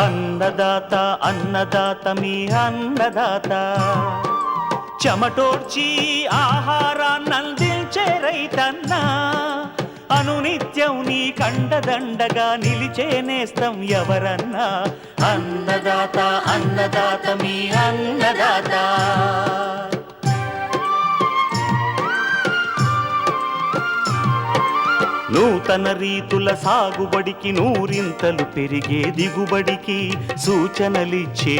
అన్నదాత అన్నదాత మీ అన్నదాత, చెమటోడ్చి ఆహారాన్నందించే రైతన్నా, అనునిత్యం నీ కండదండగా నిలిచే నేస్తం ఎవరన్నా. అన్నదాత అన్నదాత మీ అన్నదాత. నూతన రీతుల సాగుబడికి, నూరింతలు పెరిగే దిగుబడికి సూచనలిచ్చే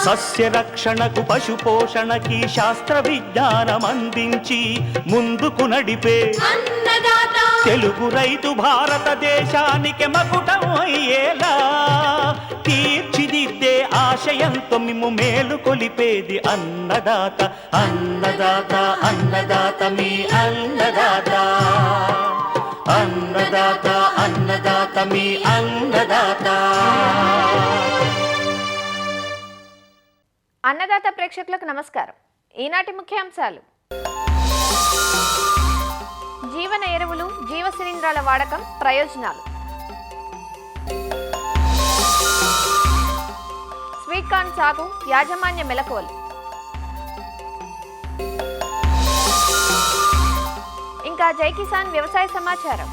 సస్య రక్షణకు, పశు పోషణకి శాస్త్ర విజ్ఞానం అందించి ముందుకు నడిపే తెలుగు రైతు భారతదేశానికి మకుటం అయ్యేలా తీర్చిదిద్దే ఆశయంతో మిమ్ము మేలు కొలిపేది అన్నదాత. అన్నదాత అన్నదాత మీ అన్నదాత. అన్నదాత అన్నదాత మీ అన్నదాత. అన్నదాత ప్రేక్షకులకు నమస్కారం. ఈనాటి ముఖ్యాంశాలు: జీవన ఎరువులు, జీవ శిలీంధ్రాల వాడకం, ప్రయోజనాలు, స్వీట్ కార్న్ సాగు యాజమాన్య మెలకువలు, ఇంకా జై కిసాన్ వ్యవసాయ సమాచారం.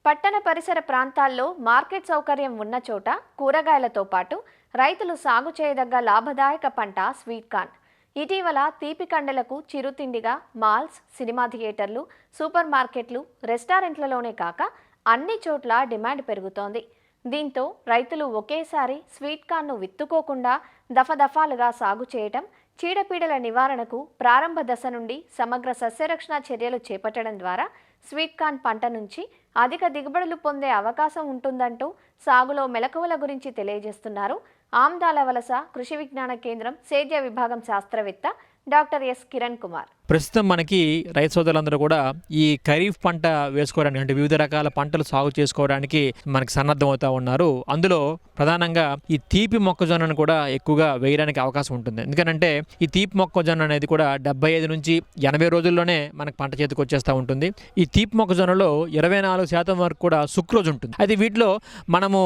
పట్టణ పరిసర ప్రాంతాల్లో మార్కెట్ సౌకర్యం ఉన్న చోట కూరగాయలతో పాటు రైతులు సాగు చేయదగ్గ లాభదాయక పంట స్వీట్ కార్న్. ఇటీవల తీపి కండలకు చిరుతిండిగా మాల్స్, సినిమా థియేటర్లు, సూపర్ మార్కెట్లు, రెస్టారెంట్లలోనే కాక అన్ని చోట్ల డిమాండ్ పెరుగుతోంది. దీంతో రైతులు ఒకేసారి స్వీట్ కార్న్ను విత్తుకోకుండా దఫదఫాలుగా సాగు చేయటం, చీడపీడల నివారణకు ప్రారంభ దశ నుండి సమగ్ర సస్యరక్షణ చర్యలు చేపట్టడం ద్వారా స్వీట్ కార్న్ పంట నుంచి అధిక దిగుబడులు పొందే అవకాశం ఉంటుందంటూ సాగులో మెలకువల గురించి తెలియజేస్తున్నారు ఆమ్దాల వలస కృషి విజ్ఞాన కేంద్రం సేద్య విభాగం శాస్త్రవేత్త డాక్టర్ ఎస్ కిరణ్ కుమార్. ప్రస్తుతం మనకి రైతు సోదరులందరూ కూడా ఈ ఖరీఫ్ పంట వేసుకోవడానికి, అంటే వివిధ రకాల పంటలు సాగు చేసుకోవడానికి మనకి సన్నద్ధమవుతూ ఉన్నారు. అందులో ప్రధానంగా ఈ తీపి మొక్కజొన్నను కూడా ఎక్కువగా వేయడానికి అవకాశం ఉంటుంది. ఎందుకంటే ఈ తీపి మొక్కజొన్న అనేది కూడా 75 నుంచి 80 రోజుల్లోనే మనకు పంట చేతికి వచ్చేస్తూ ఉంటుంది. ఈ తీపి మొక్కజొన్నలో 24% వరకు కూడా సుక్రోజ్ ఉంటుంది. అయితే వీటిలో మనము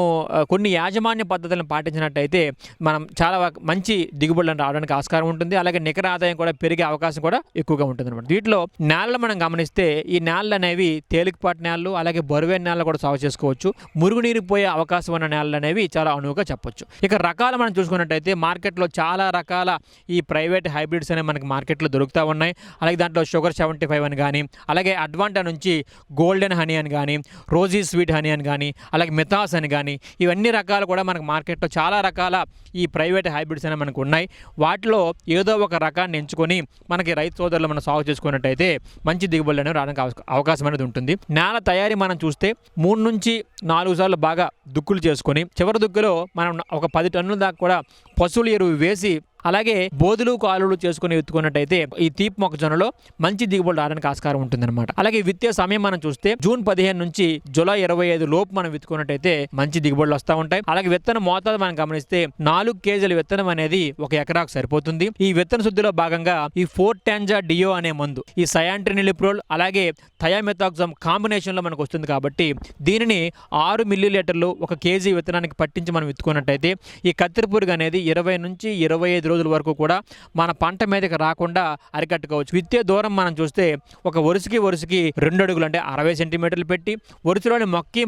కొన్ని యాజమాన్య పద్ధతులను పాటించినట్టయితే మనం చాలా మంచి దిగుబడులను రావడానికి ఆస్కారం ఉంటుంది. అలాగే నికర ఆదాయం కూడా పెరిగే అవకాశం కూడా ఎక్కువగా ఉంటుంది అనమాట. వీటిలో నేలలు మనం గమనిస్తే ఈ నేలలు అనేవి తేలికపాటి నేలలు, అలాగే బరువైన నేలలు కూడా సాగు చేసుకోవచ్చు. మురుగునీరు పోయే అవకాశం ఉన్న నేలలు అనేవి చాలా అనువుగా చెప్పొచ్చు. ఇక రకాలు మనం చూసుకున్నట్టయితే మార్కెట్లో చాలా రకాల ఈ ప్రైవేట్ హైబ్రిడ్స్ అనేవి మనకి మార్కెట్లో దొరుకుతూ ఉన్నాయి. అలాగే దాంట్లో షుగర్ 75 అని కానీ, అలాగే అడ్వాంటా నుంచి గోల్డెన్ హనీ అని కానీ, రోజీ స్వీట్ హనీ అని కానీ, అలాగే మిథాస్ అని కానీ, ఇవన్నీ రకాలు కూడా మనకు మార్కెట్లో చాలా రకాల ఈ ప్రైవేట్ హైబ్రిడ్స్ అనేవి మనకు ఉన్నాయి. వాటిలో ఏదో ఒక రకాన్ని ఎంచుకొని మనకి రైతు సోదరులు మనం సాగు చేసుకున్నట్టయితే మంచి దిగుబడులు అనేవి రావడానికి అవకాశం అనేది ఉంటుంది. నేల తయారీ మనం చూస్తే 3 నుంచి 4 సార్లు బాగా దుక్కులు చేసుకొని చివరి దుక్కులో మనం ఒక 10 టన్నుల దాకా కూడా పశువుల ఎరువు వేసి, అలాగే బోధులు కాలువలు చేసుకుని విత్తుకున్నట్టయితే ఈ తీపి మొక్కజొన్నలో మంచి దిగుబడులు రావడానికి ఆస్కారం ఉంటుందన్నమాట. అలాగే విత్తే సమయం మనం చూస్తే జూన్ 15 నుంచి జూలై 25 లోపు మనం విత్తుకున్నట్టయితే మంచి దిగుబడులు వస్తూ ఉంటాయి. అలాగే విత్తన మోతాదు మనం గమనిస్తే 4 కేజీల విత్తనం అనేది 1 ఎకరాకు సరిపోతుంది. ఈ విత్తన శుద్ధిలో భాగంగా ఈ 4-టెంజా డియో అనే మందు, ఈ సయాంట్రినిలిప్రోల్ అలాగే థయామెథాక్సమ్ కాంబినేషన్ లో మనకు వస్తుంది. కాబట్టి దీనిని 6 మిల్లీలీటర్లు 1 కేజీ విత్తనానికి పట్టించి మనం విత్తుకున్నట్టయితే ఈ కత్తిరి పురుగు అనేది 20 నుంచి 25 రోజుల వరకు కూడా మన పంట మీదకి రాకుండా అరికట్టుకోవచ్చు. విత్తే దూరం మనం చూస్తే ఒక వరుసకి 2 అడుగులు అంటే 60 సెంటీమీటర్లు పెట్టి, వరుసలోని మొక్కి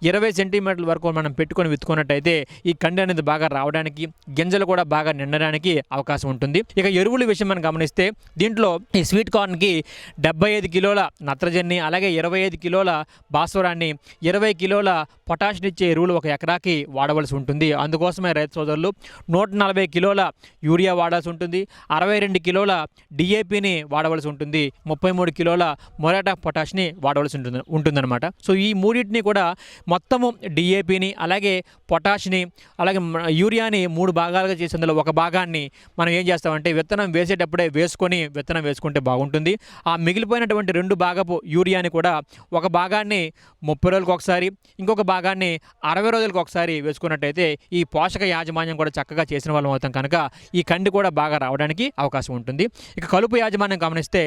20 సెంటీమీటర్ల వరకు మనం పెట్టుకొని విత్తుకున్నట్టయితే ఈ కండి అనేది బాగా రావడానికి, గింజలు కూడా బాగా నిండడానికి అవకాశం ఉంటుంది. ఇక ఎరువుల విషయం మనం గమనిస్తే దీంట్లో ఈ స్వీట్ కార్న్కి 75 కిలోల నత్రజని, అలాగే 25 కిలోల భాస్వరాన్ని, 20 కిలోల పొటాషియం ఇచ్చే ఎరువులు 1 ఎకరాకి వాడవలసి ఉంటుంది. అందుకోసమే రైతు సోదరులు 140 కిలోల యూరియా వాడాల్సి ఉంటుంది, 62 కిలోల డిఏపిని వాడవలసి ఉంటుంది, 33 కిలోల మొరాట్ ఆఫ్ పొటాష్ని వాడవలసి ఉంటుందన్నమాట. సో ఈ మూడింటిని కూడా మొత్తము డిఏపిని అలాగే పొటాష్ని అలాగే యూరియాని 3 భాగాలుగా చేసి అందులో ఒక భాగాన్ని మనం ఏం చేస్తామంటే విత్తనం వేసేటప్పుడే వేసుకొని విత్తనం వేసుకుంటే బాగుంటుంది. ఆ మిగిలిపోయినటువంటి 2 భాగపు యూరియాని కూడా ఒక భాగాన్ని 30 రోజులకు ఒకసారి ఇంకొక భాగాన్ని 60 రోజులకు ఒకసారి వేసుకున్నట్టయితే ఈ పోషక యాజమాన్యం కూడా చక్కగా చేసిన వాళ్ళం అవుతాం కనుక ఈ కండి కూడా బాగా రావడానికి అవకాశం ఉంటుంది. ఇక కలుపు యాజమాన్యం గమనిస్తే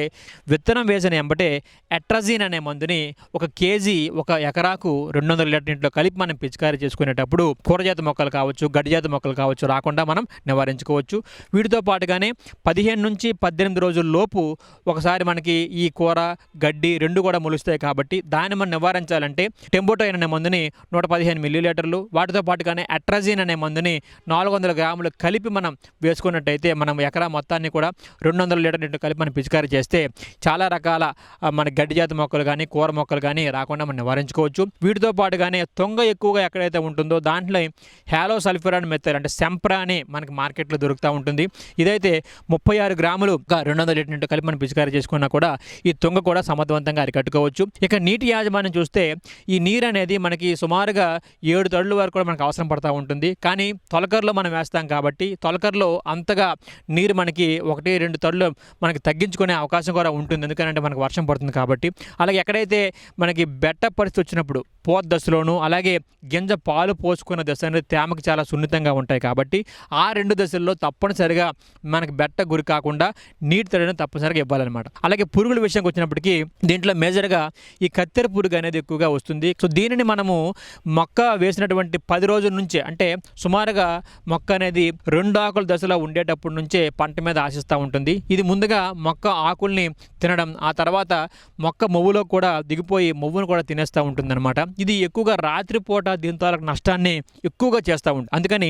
విత్తనం వేసిన ఎంబటే ఎట్రజిన్ అనే మందుని 1 కేజీ 1 ఎకరాకు 200 లీటర్ నీటిలో కలిపి మనం పిచికారీ చేసుకునేటప్పుడు కూరజాతి మొక్కలు కావచ్చు గడ్డిజాతి మొక్కలు కావచ్చు రాకుండా మనం నివారించుకోవచ్చు. వీటితో పాటుగానే 15 నుంచి 18 రోజుల లోపు ఒకసారి మనకి ఈ కూర గడ్డి 2 కూడా మొలుస్తాయి కాబట్టి దాన్ని మనం నివారించాలంటే టెంబోటైన్ అనే మందుని 115 మిల్లీలీటర్లు వాటితో పాటుగానే అట్రజిన్ అనే మందుని 400 గ్రాములు కలిపి మనం వేసుకున్నట్టయితే మనం ఎకరా మొత్తాన్ని కూడా 200 లీటర్ నీటిలో కలిపి మనం పిచికారీ చేస్తే చాలా రకాల మన గడ్డి జాతి మొక్కలు కానీ కూర మొక్కలు కానీ రాకుండా మనం నివారించుకోవచ్చు. వీటితో పాటుగానే తొంగ ఎక్కువగా ఎక్కడైతే ఉంటుందో దాంట్లో హ్యాలో సల్ఫ్యూరాన్ మెథడ్ అంటే సెంప్రా అని మనకి మార్కెట్లో దొరుకుతూ ఉంటుంది. ఇదైతే 36 గ్రాములు 200 లీటర్ నీటిలో కలిపి మనం పిచికారీ చేసుకున్నా కూడా ఈ తొంగ కూడా సమర్థవంతంగా అరికట్టుకోవచ్చు. ఇక నీటి యాజమాన్యం చూస్తే ఈ నీరు అనేది మనకి సుమారుగా 7 తడుల వరకు కూడా మనకు అవసరం పడుతూ ఉంటుంది. కానీ తొలకరలో మనం వేస్తాం కాబట్టి తొలకరలో అంతగా నీరు మనకి 1-2 తడులు మనకి తగ్గించుకునే అవకాశం కూడా ఉంటుంది. ఎందుకంటే మనకు వర్షం పడుతుంది కాబట్టి. అలాగే ఎక్కడైతే మనకి బెట్ట పరిస్థితి వచ్చినప్పుడు పోత దశలోను అలాగే గింజ పాలు పోసుకున్న దశ అనేది తేమకి చాలా సున్నితంగా ఉంటాయి కాబట్టి ఆ 2 దశల్లో తప్పనిసరిగా మనకి బెట్ట గురి కాకుండా నీటి తడిని తప్పనిసరిగా ఇవ్వాలన్నమాట. అలాగే పురుగుల విషయానికి వచ్చినప్పటికీ దీంట్లో మేజర్గా ఈ కత్తెర పురుగు అనేది ఎక్కువగా వస్తుంది. సో దీనిని మనము మొక్క వేసినటువంటి 10 రోజుల నుంచే అంటే సుమారుగా మొక్క అనేది 2 ఆకుల దశలో ఉండేటప్పటి నుంచే పంట మీద ఆశిస్తూ ఉంటుంది. ఇది ముందుగా మొక్క ఆకుల్ని తినడం ఆ తర్వాత మొక్క మొవ్వులో కూడా దిగిపోయి మొవ్వును కూడా తినేస్తూ ఉంటుందన్నమాట. ఇది ఎక్కువగా రాత్రిపూట దీంతో నష్టాన్ని ఎక్కువగా చేస్తూ ఉంటుంది. అందుకని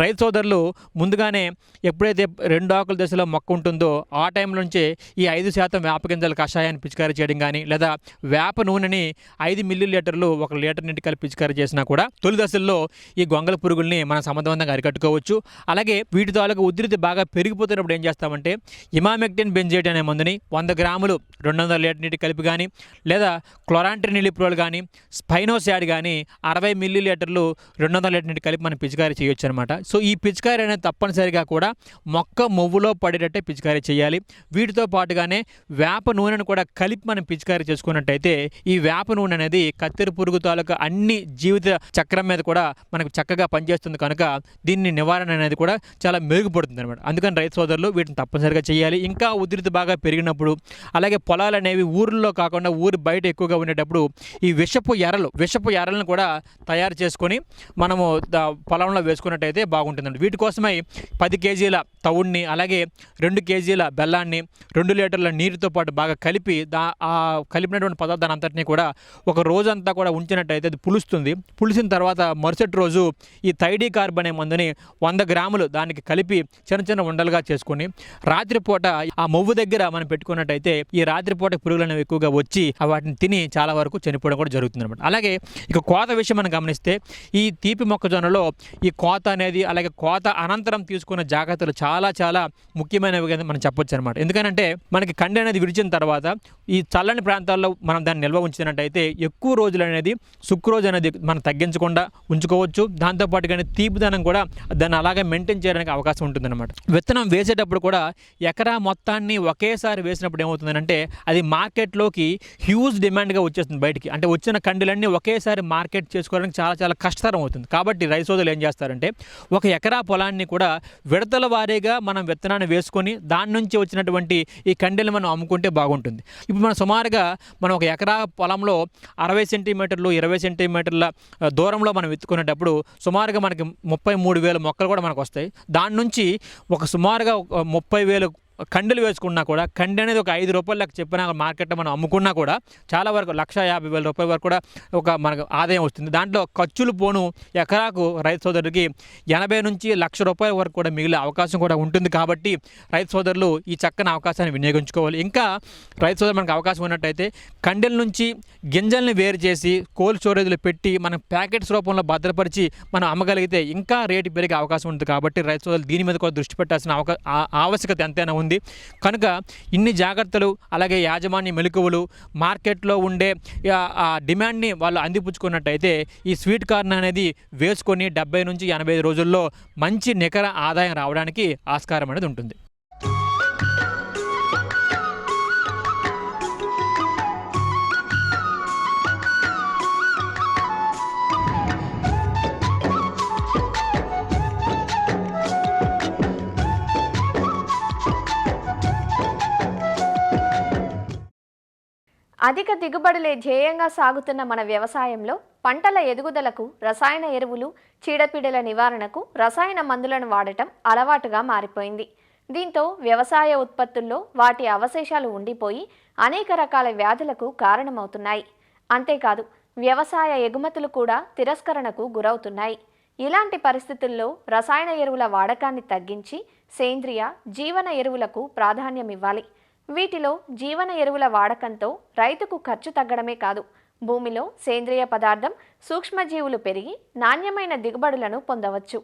రైతు సోదరులు ముందుగానే ఎప్పుడైతే 2 ఆకుల దశలో మొక్క ఉంటుందో ఆ టైం నుంచే ఈ 5% వేప గింజల కషాయాన్ని పిచికారీ చేయడం కానీ లేదా వేప నూనెని 5 మిల్లీలీటర్లు 1 లీటర్ నీటి కలిపి పిచికారీ చేసినా కూడా తొలి దశల్లో ఈ గొంగళ పురుగుల్ని మనం సమర్థవంతంగా అరికట్టుకోవచ్చు. అలాగే వీటి తాలూకు ఉధృతి బాగా పెరిగిపోతున్నప్పుడు ఏం చేస్తామంటే ఇమామెక్టిన్ బెంజేట్ అనే మందుని 100 గ్రాములు 200 లీటర్ నీటి కలిపి కానీ లేదా క్లోరాంట్రినిలిప్రోల్ కానీ స్పైనోసాడ్ కానీ 60 మిల్లీలీటర్లు 200 లీటర్ నీటి కలిపి మనం పిచికారీ చేయొచ్చు అనమాట. సో ఈ పిచికారీ అనేది తప్పనిసరిగా కూడా మొక్క మొవ్వులో పడేటట్టే పిచికారీ చేయాలి. వీటితో పాటుగానే వేప నూనెను కూడా కలిపి మనం పిచికారీ చేసుకున్నట్టయితే ఈ వేప నూనె అనేది కత్తెర పురుగు తాలూకా అన్ని జీవిత చక్రం మీద కూడా మనకు చక్కగా పనిచేస్తుంది కనుక దీన్ని నివారణ అనేది కూడా చాలా మెరుగుపడుతుంది అనమాట. అందుకని రైతు సోదరులు వీటిని తప్పనిసరిగా చేయాలి. ఇంకా ఉధృతి బాగా పెరిగినప్పుడు అలాగే పొలాలు అనేవి ఊర్లో కాకుండా ఊరి బయట ఎక్కువగా ఉండేటప్పుడు ఈ విషపు ఎరలను కూడా తయారు చేసుకొని మనము పొలంలో వేసుకున్నట్టయితే బాగుంటుందండి. వీటి కోసమై 10 కేజీల తవుడిని అలాగే 2 కేజీల బెల్లాన్ని 2 లీటర్ల నీటితో పాటు బాగా కలిపి ఆ కలిపినటువంటి పదార్థాన్ని అంతటినీ కూడా ఒక రోజంతా కూడా ఉంచినట్టయితే అది పులుస్తుంది. పులిసిన తర్వాత మరుసటి రోజు ఈ థైడీ కార్బ్ అనే మందుని 100 గ్రాములు దానికి కలిపి చిన్న చిన్న ఉండలుగా చేసుకొని రాత్రిపూట ఆ మొవ్వు దగ్గర మనం పెట్టుకున్నట్టయితే ఈ రాత్రిపూట పురుగులు అనేవి ఎక్కువగా వచ్చి వాటిని తిని చాలా వరకు చనిపోవడం కూడా జరుగుతుంది అనమాట. అలాగే ఇక కోత విషయం మనం గమనిస్తే ఈ తీపి మొక్కజొన్నలో ఈ కోత అనేది అలాగే కోత అనంతరం తీసుకున్న జాగ్రత్తలు చాలా చాలా ముఖ్యమైనవి మనం చెప్పొచ్చు అనమాట. ఎందుకంటే మనకి కండి అనేది విడిచిన తర్వాత ఈ చల్లని ప్రాంతాల్లో మనం దాన్ని నిల్వ ఉంచినట్టయితే ఎక్కువ రోజులు అనేది సుక్రోజ్ అనేది మనం తగ్గించకుండా ఉంచుకోవచ్చు. దాంతోపాటుగానే తీపిదనం కూడా దాన్ని అలాగే మెయింటైన్ చేయడానికి అవకాశం ఉంటుందన్నమాట. విత్తనం వేసేటప్పుడు కూడా ఎకరా మొత్తాన్ని ఒకేసారి వేసినప్పుడు ఏమవుతుందంటే అది మార్కెట్లోకి హ్యూజ్ డిమాండ్గా వచ్చేస్తుంది బయటికి. అంటే వచ్చిన కండులన్నీ ఒకేసారి మార్కెట్ చేసుకోవడానికి చాలా చాలా కష్టతరం అవుతుంది. కాబట్టి రైతు సోదరులు ఏం చేస్తారంటే 1 ఎకరా పొలాన్ని కూడా విడతల వారీగా మనం విత్తనాన్ని వేసుకొని దాని నుంచి వచ్చినటువంటి ఈ కండెలు మనం అమ్ముకుంటే బాగుంటుంది. ఇప్పుడు మనం సుమారుగా మనం 1 ఎకరా పొలంలో 60 సెంటీమీటర్లు 20 సెంటీమీటర్ల దూరంలో మనం విత్తుకునేటప్పుడు సుమారుగా మనకి 33,000 మొక్కలు కూడా మనకు వస్తాయి. దాని నుంచి సుమారుగా 30,000 కండెలు వేసుకున్నా కూడా కండి అనేది ఒక 5 రూపాయలకు చెప్పినా మార్కెట్లో మనం అమ్ముకున్నా కూడా చాలా వరకు 1,50,000 రూపాయల వరకు కూడా మనకు ఆదాయం వస్తుంది. దాంట్లో ఖర్చులు పోను ఎకరాకు రైతు సోదరుడికి 80 నుంచి 1,00,000 రూపాయల వరకు కూడా మిగిలే అవకాశం కూడా ఉంటుంది. కాబట్టి రైతు సోదరులు ఈ చక్కని అవకాశాన్ని వినియోగించుకోవాలి. ఇంకా రైతు సోదరు మనకు అవకాశం ఉన్నట్టయితే కండెల నుంచి గింజల్ని వేరు చేసి కోల్డ్ స్టోరేజ్లో పెట్టి మనం ప్యాకెట్స్ రూపంలో భద్రపరిచి మనం అమ్మగలిగితే ఇంకా రేటు పెరిగే అవకాశం ఉంటుంది. కాబట్టి రైతు సోదరులు దీని మీద కూడా దృష్టి పెట్టాల్సిన ఆవశ్యకత ఎంతైనా ఉంది. కనుక ఇన్ని జాగ్రత్తలు, అలాగే యాజమాన్య మెలకువలు, మార్కెట్లో ఉండే ఆ డిమాండ్ని వాళ్ళు అందిపుచ్చుకున్నట్టయితే ఈ స్వీట్ కార్న్ అనేది వేసుకొని 70 నుంచి 85 రోజుల్లో మంచి నికర ఆదాయం రావడానికి ఆస్కారం అనేది ఉంటుంది. అధిక దిగుబడులే ధ్యేయంగా సాగుతున్న మన వ్యవసాయంలో పంటల ఎదుగుదలకు రసాయన ఎరువులు, చీడపీడల నివారణకు రసాయన మందులను వాడటం అలవాటుగా మారిపోయింది. దీంతో వ్యవసాయ ఉత్పత్తుల్లో వాటి అవశేషాలు ఉండిపోయి అనేక రకాల వ్యాధులకు కారణమవుతున్నాయి. అంతేకాదు వ్యవసాయ ఎగుమతులు కూడా తిరస్కరణకు గురవుతున్నాయి. ఇలాంటి పరిస్థితుల్లో రసాయన ఎరువుల వాడకాన్ని తగ్గించి సేంద్రియ, జీవన ఎరువులకు ప్రాధాన్యం ఇవ్వాలి. వీటిలో జీవన ఎరువుల వాడకంతో రైతుకు ఖర్చు తగ్గడమే కాదు, భూమిలో సేంద్రియ పదార్థం, సూక్ష్మజీవులు పెరిగి నాణ్యమైన దిగుబడులను పొందవచ్చు.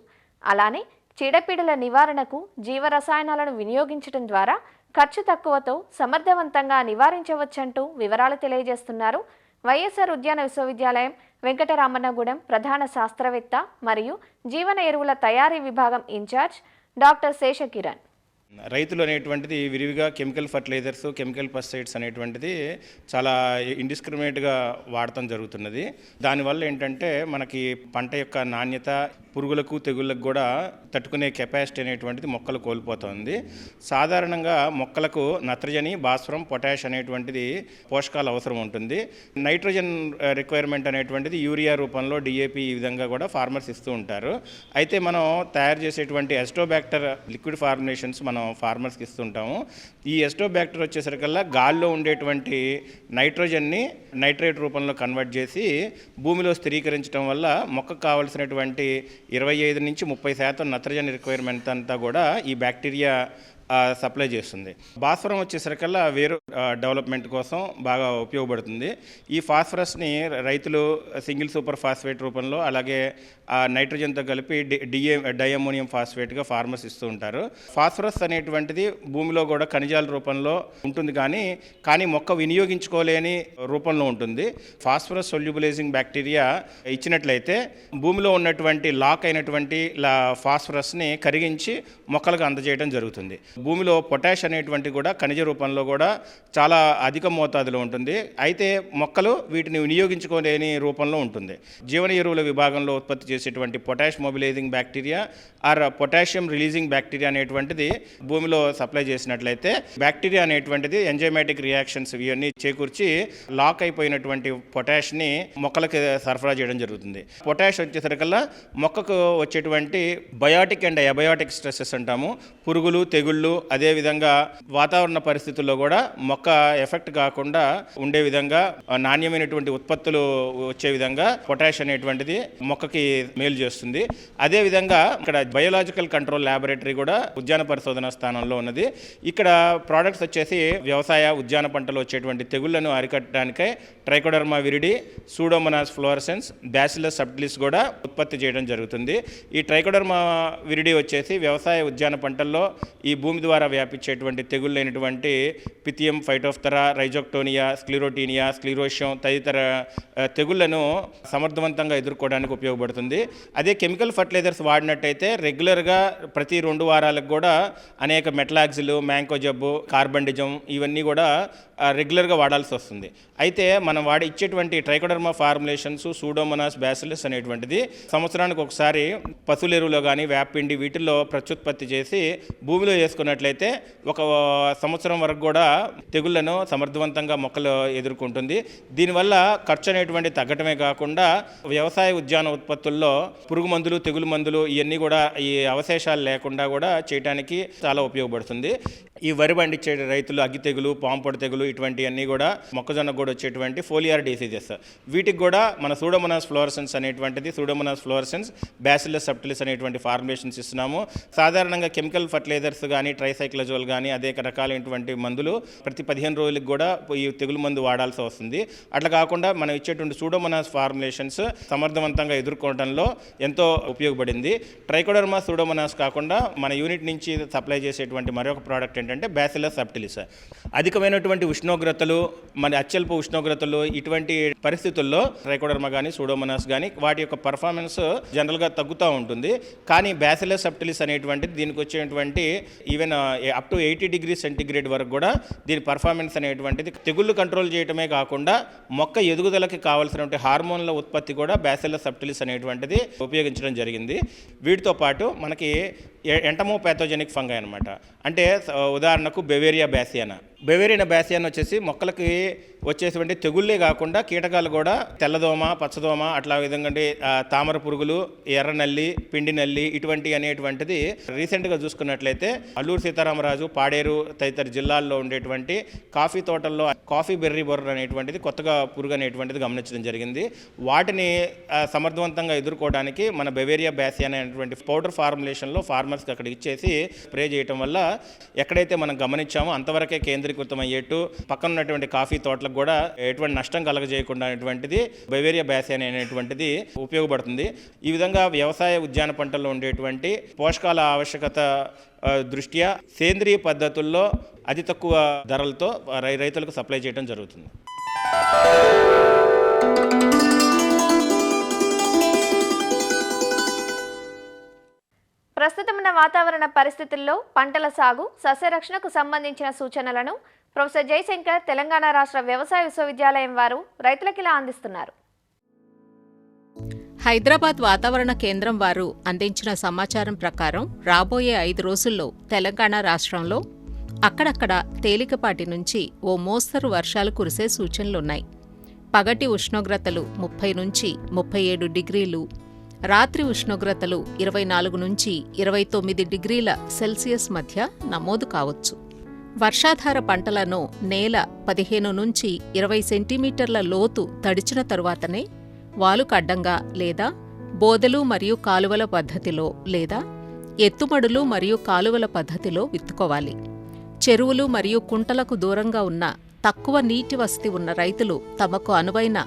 అలానే చీడపీడల నివారణకు జీవరసాయనాలను వినియోగించడం ద్వారా ఖర్చు తక్కువతో సమర్థవంతంగా నివారించవచ్చంటూ వివరాలు తెలియజేస్తున్నారు వైఎస్ఆర్ ఉద్యాన విశ్వవిద్యాలయం వెంకటరామన్నగూడెం ప్రధాన శాస్త్రవేత్త మరియు జీవన ఎరువుల తయారీ విభాగం ఇన్ఛార్జ్ డాక్టర్ శేషకిరణ్. రైతులు అనేటువంటిది విరివిగా కెమికల్ ఫర్టిలైజర్స్, కెమికల్ పెస్టిసైడ్స్ అనేటువంటిది చాలా ఇండిస్క్రిమినేట్గా వాడటం జరుగుతున్నది. దానివల్ల ఏంటంటే మనకి పంట యొక్క నాణ్యత, పురుగులకు తెగుళ్ళకు కూడా తట్టుకునే కెపాసిటీ అనేటువంటిది మొక్కలు కోల్పోతుంది. సాధారణంగా మొక్కలకు నత్రజని, భాస్వరం, పొటాష్ అనేటువంటిది పోషకాలు అవసరం ఉంటుంది. నైట్రోజన్ రిక్వైర్మెంట్ అనేటువంటిది యూరియా రూపంలో, డిఏపి ఈ విధంగా కూడా ఫార్మర్స్ ఇస్తూ ఉంటారు. అయితే మనం తయారు చేసేటువంటి ఎస్టోబ్యాక్టర్ లిక్విడ్ ఫార్ములేషన్స్ మనం ఫార్మర్స్కి ఇస్తుంటాము. ఈ ఎస్టోబ్యాక్టర్ వచ్చేసరికల్లా గాల్లో ఉండేటువంటి నైట్రోజన్ని నైట్రేట్ రూపంలో కన్వర్ట్ చేసి భూమిలో స్థిరీకరించడం వల్ల మొక్కకు కావాల్సినటువంటి 25 నుంచి 30% నత్రజని రిక్వైర్మెంట్ అంతా కూడా ఈ బ్యాక్టీరియా సప్లై చేస్తుంది. భాస్వరం వచ్చేసరికల్లా వేరు డెవలప్మెంట్ కోసం బాగా ఉపయోగపడుతుంది. ఈ ఫాస్ఫరస్ని రైతులు సింగిల్ సూపర్ ఫాస్ఫేట్ రూపంలో, అలాగే నైట్రోజన్తో కలిపి డైఅమోనియం ఫాస్ఫేట్గా ఫార్మర్స్ ఇస్తూ ఉంటారు. ఫాస్ఫరస్ అనేటువంటిది భూమిలో కూడా ఖనిజాల రూపంలో ఉంటుంది, కానీ మొక్క వినియోగించుకోలేని రూపంలో ఉంటుంది. ఫాస్ఫరస్ సొల్యూబులైజింగ్ బ్యాక్టీరియా ఇచ్చినట్లయితే భూమిలో ఉన్నటువంటి లాక్ అయినటువంటి ఫాస్ఫరస్ని కరిగించి మొక్కలకు అందజేయడం జరుగుతుంది. భూమిలో పొటాష్ అనేటువంటి కూడా ఖనిజ రూపంలో కూడా చాలా అధిక మోతాదులో ఉంటుంది. అయితే మొక్కలు వీటిని వినియోగించుకోలేని రూపంలో ఉంటుంది. జీవన ఎరువుల విభాగంలో ఉత్పత్తి చేసేటువంటి potash mobilizing bacteria or potassium releasing bacteria అనేటువంటిది భూమిలో సప్లై చేసినట్లయితే బ్యాక్టీరియా అనేటువంటిది ఎంజైమాటిక్ రియాక్షన్స్ ఇవన్నీ చేకూర్చి లాక్ అయిపోయినటువంటి పొటాష్ని మొక్కలకి సరఫరా చేయడం జరుగుతుంది. పొటాష్ వచ్చేసరికల్లా మొక్కకు వచ్చేటువంటి బయోటిక్ అండ్ అబయోటిక్ స్ట్రెసెస్ అంటాము. పురుగులు, తెగుళ్ళు, అదేవిధంగా వాతావరణ పరిస్థితుల్లో కూడా మొక్క ఎఫెక్ట్ కాకుండా ఉండే విధంగా నాణ్యమైనటువంటి ఉత్పత్తులు వచ్చే విధంగా పొటాష్ అనేటువంటిది మొక్కకి మేలు చేస్తుంది. అదేవిధంగా ఇక్కడ బయోలాజికల్ కంట్రోల్ ల్యాబొరేటరీ కూడా ఉద్యాన పరిశోధన స్థానంలో ఉన్నది. ఇక్కడ ప్రోడక్ట్స్ వచ్చేసి వ్యవసాయ, ఉద్యాన పంటలు వచ్చేటువంటి తెగుళ్లను అరికట్టడానికై Trichoderma viride, Pseudomonas fluorescens, Bacillus subtilis కూడా ఉత్పత్తి చేయడం జరుగుతుంది. ఈ ట్రైకోడర్మా విరిడి వచ్చేసి వ్యవసాయ, ఉద్యాన పంటల్లో ఈ భూమి ద్వారా వ్యాపించేటువంటి తెగుళ్ళైనటువంటి పిథియం, ఫైటోఫ్థరా, రైజోక్టోనియా, స్క్లిరోటీనియా, స్క్లిరోషియం తదితర తెగుళ్లను సమర్థవంతంగా ఎదుర్కోవడానికి ఉపయోగపడుతుంది. అదే కెమికల్ ఫర్టిలైజర్స్ వాడినట్టయితే రెగ్యులర్గా ప్రతి 2 వారాలకు కూడా అనేక మెట్లాక్సిలు, మ్యాంకో జబ్బు, కార్బండిజం ఇవన్నీ కూడా రెగ్యులర్గా వాడాల్సి వస్తుంది. అయితే మనం ఇచ్చేటువంటి ట్రైకోడర్మా ఫార్ములేషన్స్, సూడోమోనాస్, బ్యాసిలస్ అనేటువంటిది సంవత్సరానికి ఒకసారి పశువుల ఎరువులో కానీ వేపపిండి వీటిల్లో ప్రత్యుత్పత్తి చేసి భూమిలో వేసుకున్నట్లయితే ఒక సంవత్సరం వరకు కూడా తెగుళ్లను సమర్థవంతంగా మొక్కలు ఎదుర్కొంటుంది. దీనివల్ల ఖర్చు అనేటువంటి తగ్గటమే కాకుండా వ్యవసాయ, ఉద్యాన ఉత్పత్తుల్లో పురుగు మందులు, తెగులు మందులు ఇవన్నీ కూడా ఈ అవశేషాలు లేకుండా కూడా చేయడానికి చాలా ఉపయోగపడుతుంది. ఈ వరి పండించే రైతులు అగ్గి తెగులు, పాంపొడి తెగులు ఇటువంటివన్నీ కూడా మొక్కజొన్నకు కూడా వచ్చేటువంటి ఫోలియార్ డిసీజెస్. వీటికి కూడా మన సూడోమోనాస్ ఫ్లోరసెన్స్ అనేటువంటిది, సూడోమోనాస్ ఫ్లోరసెన్స్, బ్యాసిల్లస్ సబ్టిలిస్ అనేటువంటి ఫార్ములేషన్స్ ఇస్తున్నాము. సాధారణంగా కెమికల్ ఫర్టిలైజర్స్ కానీ, ట్రైసైక్లజోల్ కానీ అనేక రకాలైనటువంటి మందులు ప్రతి 15 రోజులకు కూడా ఈ తెగులు మందు వాడాల్సి వస్తుంది. అట్లా కాకుండా మనం ఇచ్చేటువంటి సూడోమోనాస్ ఫార్ములేషన్స్ సమర్థవంతంగా ఎదుర్కోవడంలో ఎంతో ఉపయోగపడింది. ట్రైకోడర్మా సూడోమోనాస్ కాకుండా మన యూనిట్ నుంచి సప్లై చేసేటువంటి మరొక ప్రోడక్ట్ ఏంటంటే బ్యాసిల్లస్ సబ్టిలిస్. అధికమైనటువంటి ఉష్ణోగ్రతలు, మన అత్యల్ప ఉష్ణోగ్రతలు ఇటువంటి పరిస్థితుల్లో ట్రైకోడర్మా కానీ, సూడోమోనాస్ కానీ వాటి యొక్క పర్ఫార్మెన్స్ జనరల్గా తగ్గుతూ ఉంటుంది. కానీ బ్యాసిల్లస్ సబ్టిలిస్ అనేటువంటిది దీనికి వచ్చేటువంటి even up to 80 degree centigrade వరకు కూడా దీని పర్ఫార్మెన్స్ అనేటువంటిది తెగుళ్ళు కంట్రోల్ చేయడమే కాకుండా మొక్క ఎదుగుదలకి కావాల్సినటువంటి హార్మోన్ల ఉత్పత్తి కూడా బ్యాసిల్లస్ సబ్టిలిస్ అనేటువంటిది ఉపయోగించడం జరిగింది. వీటితో పాటు మనకి ఎంటమో ప్యాథోజెనిక్ ఫంగై అనమాట. అంటే ఉదాహరణకు బెవేరియా బ్యాసియానా. బెవేరియా బ్యాసియానా వచ్చేసి మొక్కలకి వచ్చేటువంటి తెగుళ్ళే కాకుండా కీటకాలు కూడా తెల్లదోమ, పచ్చదోమ, అట్లా విధంగా తామర పురుగులు, ఎర్రనల్లి, పిండి నల్లి ఇటువంటి అనేటువంటిది రీసెంట్గా చూసుకున్నట్లయితే అల్లూరు సీతారామరాజు, పాడేరు తదితర జిల్లాల్లో ఉండేటువంటి కాఫీ తోటల్లో కాఫీ బెర్రీ బొర్ర అనేటువంటిది కొత్తగా పురుగు అనేటువంటిది గమనించడం జరిగింది. వాటిని సమర్థవంతంగా ఎదుర్కోవడానికి మన బెవేరియా బ్యాసియానా అనేటువంటి పౌడర్ ఫార్ములేషన్లో ఫార్మర్స్కి అక్కడ ఇచ్చేసి స్ప్రే చేయటం వల్ల ఎక్కడైతే మనం గమనించామో అంతవరకే కేంద్రీకృతం అయ్యేట్టు పక్కన ఉన్నటువంటి కాఫీ తోటలకు కూడా ఎటువంటి నష్టం కలగజేయకుండా అనేటువంటిది బెవేరియా బ్యాసియానా అనేటువంటిది ఉపయోగపడుతుంది. ఈ విధంగా వ్యవసాయ ఉద్యాన పంటల్లో ఉండేటువంటి పోషకాల ఆవశ్యకత దృష్ట్యా సేంద్రియ పద్ధతుల్లో అతి తక్కువ ధరలతో రైతులకు సప్లై చేయడం జరుగుతుంది. ప్రస్తుతం ఉన్న వాతావరణ పరిస్థితుల్లో పంటల సాగు, సస్యరక్షణకు సంబంధించిన సూచనలను ప్రొఫెసర్ జయశంకర్ తెలంగాణ రాష్ట్ర వ్యవసాయ విశ్వవిద్యాలయం వారు రైతులకు ఇలా అందిస్తున్నారు. హైదరాబాద్ వాతావరణ కేంద్రం వారు అందించిన సమాచారం ప్రకారం రాబోయే 5 రోజుల్లో తెలంగాణ రాష్ట్రంలో అక్కడక్కడ తేలికపాటి నుంచి ఓ మోస్తరు వర్షాలు కురిసే సూచనలున్నాయి. పగటి ఉష్ణోగ్రతలు 30 నుంచి 37 డిగ్రీలు, రాత్రి ఉష్ణోగ్రతలు 24 నుంచి 29 డిగ్రీల సెల్సియస్ మధ్య నమోదు కావచ్చు. వర్షాధార పంటలను నేల 15 నుంచి 20 సెంటీమీటర్ల లోతు తడిచిన తరువాతనే వాలుకు అడ్డంగా లేదా బోదెలు మరియు కాలువల పద్ధతిలో లేదా ఎత్తుమడులు మరియు కాలువల పద్ధతిలో విత్తుకోవాలి. చెరువులు మరియు కుంటలకు దూరంగా ఉన్న తక్కువ నీటి వసతి ఉన్న రైతులు తమకు అనువైన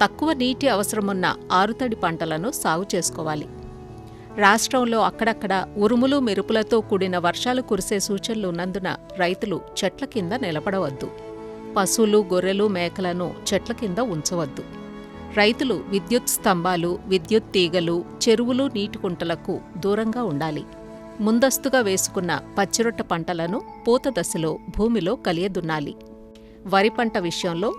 తక్కువ నీటి అవసరమున్న ఆరుతడి పంటలను సాగు చేసుకోవాలి. రాష్ట్రంలో అక్కడక్కడ ఉరుములు మెరుపులతో కూడిన వర్షాలు కురిసే సూచనలు ఉన్నందున రైతులు చెట్ల కింద నిలబడవద్దు. పశువులు, గొర్రెలు, మేకలను చెట్ల కింద ఉంచవద్దు. రైతులు విద్యుత్ స్తంభాలు, విద్యుత్ తీగలు, చెరువులు, నీటి కుంటలకు దూరంగా ఉండాలి. ముందస్తుగా వేసుకున్న పచ్చిరొట్ట పంటలను పూత దశలో భూమిలో కలియదున్నాలి. వరి పంట విషయంలో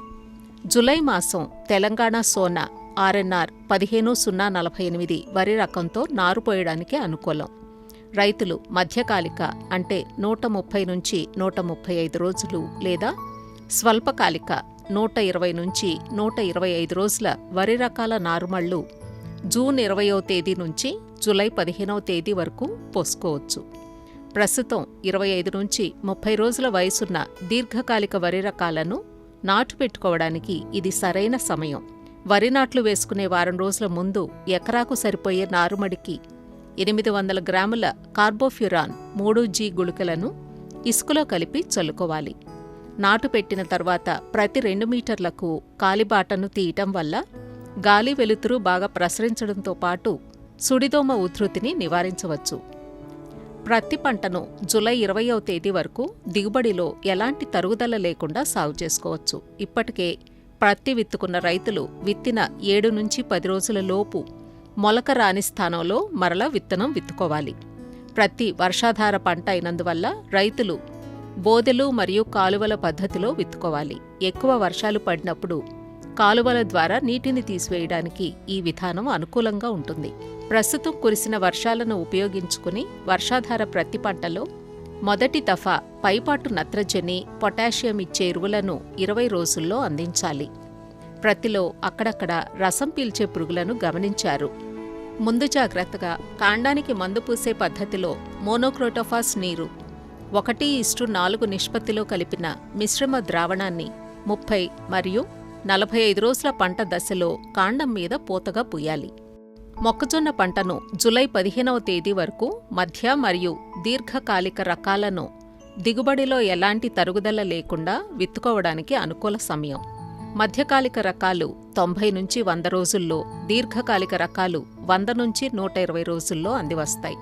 జులై మాసం తెలంగాణ సోనా ఆర్ఎన్ఆర్ 15048 వరి రకంతో నారు పోయడానికి అనుకూలం. రైతులు మధ్యకాలిక అంటే 130 నుంచి 135 రోజులు లేదా స్వల్పకాలిక 120 నుంచి 125 రోజుల వరి రకాల నారుమళ్లు జూన్ 20వ తేదీ నుంచి జులై 15వ తేదీ వరకు పోసుకోవచ్చు. ప్రస్తుతం 25 నుంచి 30 రోజుల వయసున్న దీర్ఘకాలిక వరి రకాలను నాటు పెట్టుకోవడానికి ఇది సరైన సమయం. వరి నాట్లు వేసుకునే వారం రోజుల ముందు ఎకరాకు సరిపోయే నారుమడికి 800 గ్రాముల కార్బోఫ్యురాన్ 3G గుళికలను ఇసుకలో కలిపి చల్లుకోవాలి. నాటు పెట్టిన తర్వాత ప్రతి 2 మీటర్లకు కాలిబాటను తీయటం వల్ల గాలి వెలుతురు బాగా ప్రసరించడంతో పాటు సుడిదోమ ఉధృతిని నివారించవచ్చు. ప్రతి పంటను జులై 20వ తేదీ వరకు దిగుబడిలో ఎలాంటి తరుగుదల లేకుండా సాగు చేసుకోవచ్చు. ఇప్పటికే ప్రత్తి విత్తుకున్న రైతులు విత్తిన 7 నుంచి 10 రోజుల లోపు మొలక రాని స్థానంలో మరలా విత్తనం విత్తుకోవాలి. ప్రతి వర్షాధార పంట అయినందువల్ల రైతులు బోదెలు మరియు కాలువల పద్ధతిలో విత్తుకోవాలి. ఎక్కువ వర్షాలు పడినప్పుడు కాలువల ద్వారా నీటిని తీసివేయడానికి ఈ విధానం అనుకూలంగా ఉంటుంది. ప్రస్తుతం కురిసిన వర్షాలను ఉపయోగించుకుని వర్షాధార ప్రతి పంటలో మొదటి దఫా పైపాటు నత్రజని, పొటాషియం ఇచ్చే ఎరువులను 20 రోజుల్లో అందించాలి. ప్రతిలో అక్కడక్కడ రసం పీల్చే పురుగులను గమనించారు. ముందు జాగ్రత్తగా కాండానికి మందు పూసే పద్ధతిలో మోనోక్రోటోఫాస్ నీరు 1:4 నిష్పత్తిలో కలిపిన మిశ్రమ ద్రావణాన్ని 30 మరియు 45 రోజుల పంట దశలో కాండం మీద పూతగా పూయాలి. మొక్కజొన్న పంటను జూలై 15వ తేదీ వరకు మధ్య మరియు దీర్ఘకాలిక రకాలను దిగుబడిలో ఎలాంటి తరుగుదల లేకుండా విత్తుకోవడానికి అనుకూల సమయం. మధ్యకాలిక రకాలు 90 నుంచి 100 రోజుల్లో, దీర్ఘకాలిక రకాలు 100 నుంచి 120 రోజుల్లో అందివస్తాయి.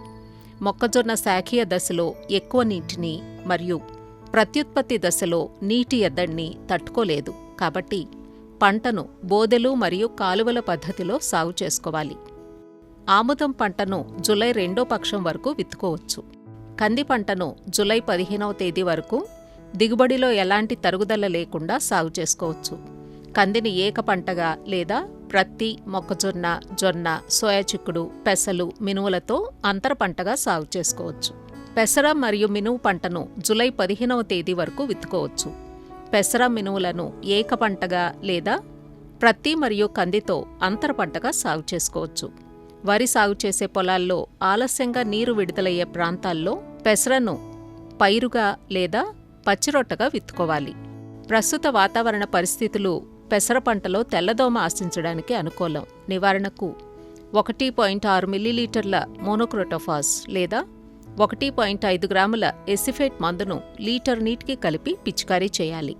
మొక్కజొన్న శాఖీయ దశలో ఎక్కువ నీటిని మరియు ప్రత్యుత్పత్తి దశలో నీటి ఎద్దడిని తట్టుకోలేదు కాబట్టి పంటను బోదెలు మరియు కాలువల పద్ధతిలో సాగు చేసుకోవాలి. ఆముదం పంటను జూలై 2వ పక్షం వరకు విత్తుకోవచ్చు. కంది పంటను జూలై 15వ తేదీ వరకు దిగుబడిలో ఎలాంటి తరుగుదల లేకుండా సాగు చేసుకోవచ్చు. కందిని ఏక పంటగా లేదా ప్రత్తి, మొక్కజొన్న, జొన్న, సోయా చిక్కుడు, పెసలు, మినువులతో అంతర పంటగా సాగు చేసుకోవచ్చు. పెసర మరియు మినువు పంటను జూలై 15వ తేదీ వరకు విత్తుకోవచ్చు. పెసర, మినువులను ఏక పంటగా లేదా ప్రత్తి మరియు కందితో అంతర పంటగా సాగు చేసుకోవచ్చు. వరి సాగు చేసే పొలాల్లో ఆలస్యంగా నీరు విడుదలయ్యే ప్రాంతాల్లో పెసరను పైరుగా లేదా పచ్చిరొట్టగా విత్తుకోవాలి. ప్రస్తుత వాతావరణ పరిస్థితులు పెసర పంటలో తెల్లదోమ ఆశించడానికి అనుకూలం. నివారణకు 1.6 మిల్లీలీటర్ల మోనోక్రోటోఫాస్ లేదా 1.5 గ్రాముల ఎసిఫేట్ మందును లీటర్ నీటికి కలిపి పిచికారీ చేయాలి.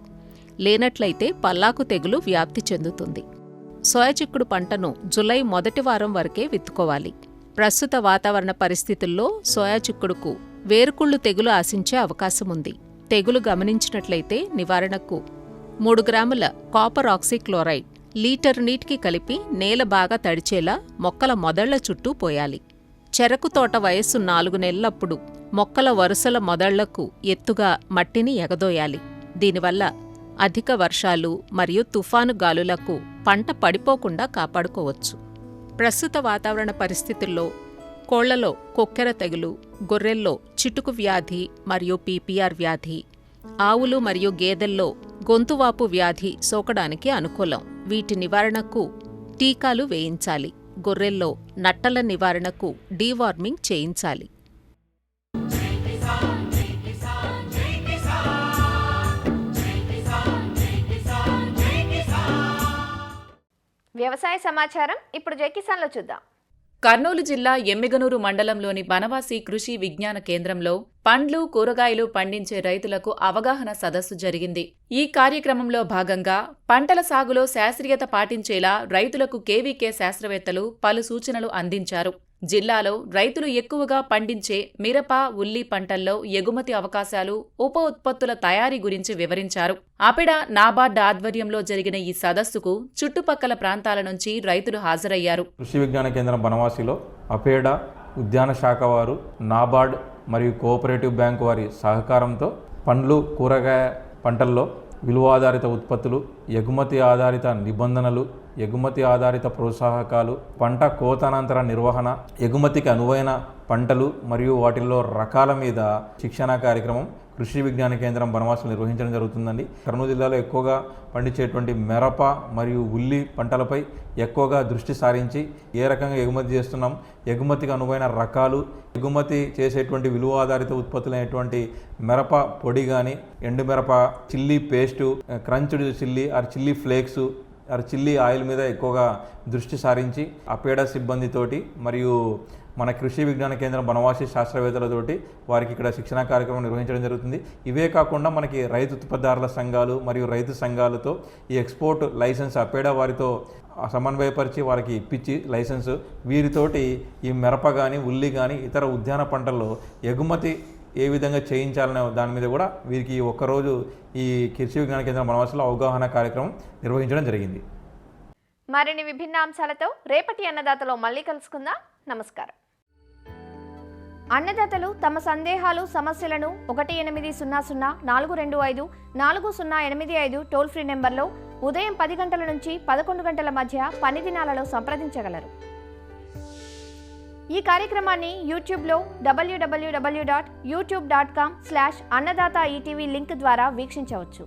లేనట్లయితే పల్లాకు తెగులు వ్యాప్తి చెందుతుంది. సోయా చిక్కుడు పంటను జూలై మొదటి వారం వరకే విత్తుకోవాలి. ప్రస్తుత వాతావరణ పరిస్థితుల్లో సోయా చిక్కుడుకు వేరుకుళ్ళు తెగులు ఆశించే అవకాశముంది. తెగులు గమనించినట్లయితే నివారణకు 3 గ్రాముల కాపర్ ఆక్సీక్లోరైడ్ లీటర్ నీటికి కలిపి నేల బాగా తడిచేలా మొక్కల మొదళ్ల చుట్టూ పోయాలి. చెరకు తోట వయస్సు 4 నెలలప్పుడు మొక్కల వరుసల మొదళ్లకు ఎత్తుగా మట్టిని ఎగదోయాలి. దీనివల్ల అధిక వర్షాలు మరియు తుఫాను గాలులకు పంట పడిపోకుండా కాపాడుకోవచ్చు. ప్రస్తుత వాతావరణ పరిస్థితుల్లో కోళ్లలో కొక్కెర తెగులు, గొర్రెల్లో చిటుకు వ్యాధి మరియు పీపీఆర్ వ్యాధి, ఆవులు మరియు గేదెల్లో గొంతువాపు వ్యాధి సోకడానికి అనుకూలం. వీటి నివారణకు టీకాలు వేయించాలి. గొర్రెల్లో నట్టల నివారణకు డీవార్మింగ్ చేయించాలి. వ్యవసాయ సమాచారం ఇప్పుడు జై కిసాన్లో చూద్దాం. కర్నూలు జిల్లా ఎమ్మిగనూరు మండలంలోని బనవాసి కృషి విజ్ఞాన కేంద్రంలో పండ్లు, కూరగాయలు పండించే రైతులకు అవగాహన సదస్సు జరిగింది. ఈ కార్యక్రమంలో భాగంగా పంటల సాగులో శాస్త్రీయత పాటించేలా రైతులకు కేవీకే శాస్త్రవేత్తలు పలు సూచనలు అందించారు. జిల్లాలో రైతులు ఎక్కువగా పండించే మిరప, ఉల్లి పంటల్లో ఎగుమతి అవకాశాలు, ఉప ఉత్పత్తుల తయారీ గురించి వివరించారు. అపెడ, నాబార్డ్ ఆధ్వర్యంలో జరిగిన ఈ సదస్సుకు చుట్టుపక్కల ప్రాంతాల నుంచి రైతులు హాజరయ్యారు. కృషి విజ్ఞాన కేంద్రం బనవాసిలో అపెడ, ఉద్యాన శాఖ వారు, నాబార్డ్ మరియు కోఆపరేటివ్ బ్యాంకు వారి సహకారంతో పండ్లు, కూరగాయ పంటల్లో విలువ ఆధారిత ఉత్పత్తులు, ఎగుమతి ఆధారిత నిబంధనలు, ఎగుమతి ఆధారిత ప్రోత్సాహకాలు, పంట కోతనంతర నిర్వహణ, ఎగుమతికి అనువైన పంటలు మరియు వాటిల్లో రకాల మీద శిక్షణా కార్యక్రమం కృషి విజ్ఞాన కేంద్రం బనవాసులు నిర్వహించడం జరుగుతుందండి. కర్నూలు జిల్లాలో ఎక్కువగా పండించేటువంటి మిరప మరియు ఉల్లి పంటలపై ఎక్కువగా దృష్టి సారించి ఏ రకంగా ఎగుమతి చేస్తున్నాం, ఎగుమతికి అనువైన రకాలు, ఎగుమతి చేసేటువంటి విలువ ఆధారిత ఉత్పత్తులైనటువంటి మిరప పొడి కానీ, ఎండు మిరప, chilli paste, crunched chilli or chilli flakes or chilli oil మీద ఎక్కువగా దృష్టి సారించి అపేడ సిబ్బందితోటి మరియు మన కృషి విజ్ఞాన కేంద్రం బనవాసి శాస్త్రవేత్తలతోటి వారికి ఇక్కడ శిక్షణా కార్యక్రమం నిర్వహించడం జరుగుతుంది. ఇవే కాకుండా మనకి రైతు ఉత్పత్తిదారుల సంఘాలు మరియు రైతు సంఘాలతో ఈ ఎక్స్పోర్ట్ లైసెన్స్ అపేడ వారితో సమన్వయపరిచి వారికి ఇప్పించి లైసెన్స్ వీరితోటి ఈ మిరప కానీ, ఉల్లి కానీ, ఇతర ఉద్యాన పంటల్లో ఎగుమతి ఏ విధంగా చేయించాలనే దాని మీద కూడా వీరికి ఒక్కరోజు ఈ కృషి విజ్ఞాన కేంద్రం బనవాసిలో అవగాహన కార్యక్రమం నిర్వహించడం జరిగింది. మరిన్ని విభిన్న అంశాలతో రేపటి అన్నదాతలో మళ్ళీ కలుసుకుందాం. నమస్కారం. అన్నదాతలు తమ సందేహాలు, సమస్యలను 1800-425-4085 టోల్ ఫ్రీ నెంబర్లో ఉదయం 10 గంటల నుంచి 11 గంటల మధ్య పని దినాలలో సంప్రదించగలరు. ఈ కార్యక్రమాన్ని యూట్యూబ్లో www.youtube.com/annadaata ETV లింక్ ద్వారా వీక్షించవచ్చు.